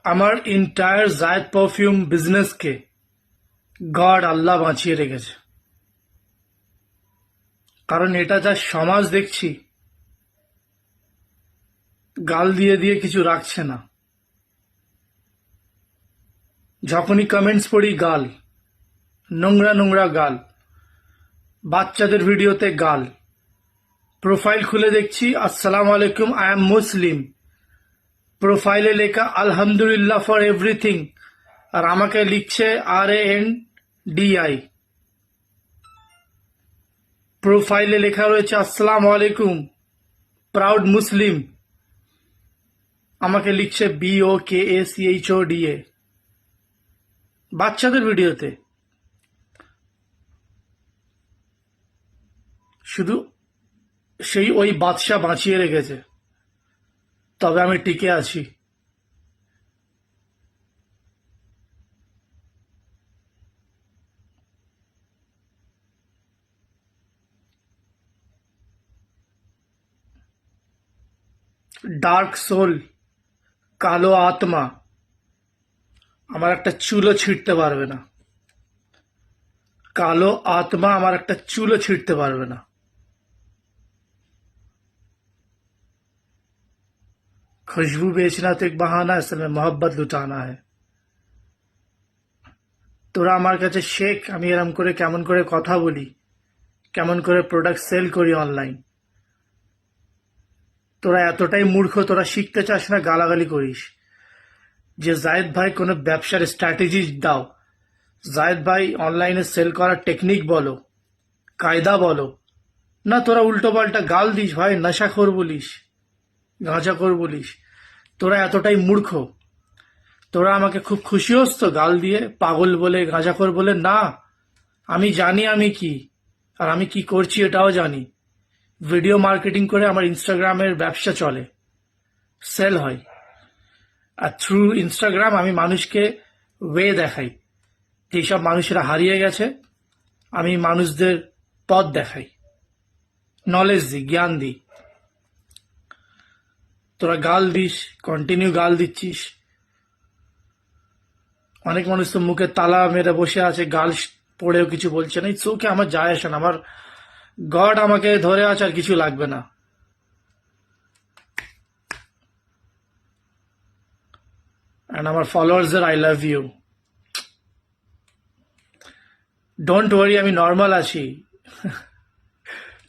আমার এন্টায়ার জায়েদ perfume বিজনেসকে god আল্লাহ বাঁচিয়ে রেখেছে। কারণ এটা যা সমাজ দেখছি, গাল দিয়ে দিয়ে কিছু রাখছে না। যখনই কমেন্টস পড়ি গাল, নোংরা নোংরা গাল, বাচ্চাদের ভিডিওতে গাল। প্রোফাইল খুলে দেখছি আসসালামু আলাইকুম, আই এম মুসলিম। প্রোফাইলে লেখা আলহামদুলিল্লাহ ফর এভরিথিং, আর আমাকে লিখছে RANDI। প্রোফাইলে লেখা রয়েছে আসসালামু আলাইকুম, প্রাউড মুসলিম, আমাকে লিখছে BOKACHODA। বাচ্চাদের ভিডিওতে শুধু সেই ওই বাদশা বাঁচিয়ে রেখেছে, তবে আমি টিকে আছি। ডার্ক সোল, কালো আত্মা আমার একটা চুলও ছিঁড়তে পারবে না। কালো आत्मा আমার একটা চুলও ছিঁড়তে পারবে না। खुशबू बेचना तो एक बहाना है, असल में मोहब्बत लुटाना है। তোরা আমার কাছে শেখ আমি এরম করে কেমন করে কথা বলি, কেমন করে প্রোডাক্ট সেল করি অনলাইন। তোরা এতটাই মূর্খ, তোরা শিখতে চাস না, গালাগালি করিস। যে জায়েদ ভাই কোনো ব্যবসার স্ট্র্যাটেজি দাও, জায়েদ ভাই অনলাইনে সেল করার টেকনিক বলো, কায়দা বলো না। তোরা উল্টো পাল্টা গাল দিস ভাই, নেশাখোর বলিস, গাঁজাখোর বলিস। তোরা এতটাই মূর্খ। তোরা আমাকে খুব খুশি হস তো গাল দিয়ে, পাগল বলে, গাঁজাখোর বলে। না, আমি জানি আমি কি, আর আমি কি করছি এটাও জানি। ভিডিও মার্কেটিং করে আমার ইনস্টাগ্রামের ব্যবসা চলে, সেল হয়। আর থ্রু ইনস্টাগ্রাম আমি মানুষকে ওয়ে দেখাই, যেসব মানুষেরা হারিয়ে গেছে আমি মানুষদের পথ দেখাই, নলেজ দিই, জ্ঞান দিই। তোরা গাল দিস, কন্টিনিউ গাল দিচ্ছিস। অনেক মানুষ তো মুখে তালা মেরে বসে আছে, গাল পড়েও কিছু বলছে না। ইটস ওকে, আমার যায় আসে না। আমার গড আমাকে ধরে আছে, আর কিছু লাগবে না। অ্যান্ড আমার ফলোয়ার্সদের I love you. Don't worry, আমি নর্মাল আছি।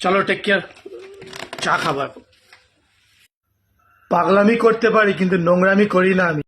চলো, টেক কেয়ার। চা খাবার। পাগলামি করতে পারি কিন্তু নোংরামি করি না আমি।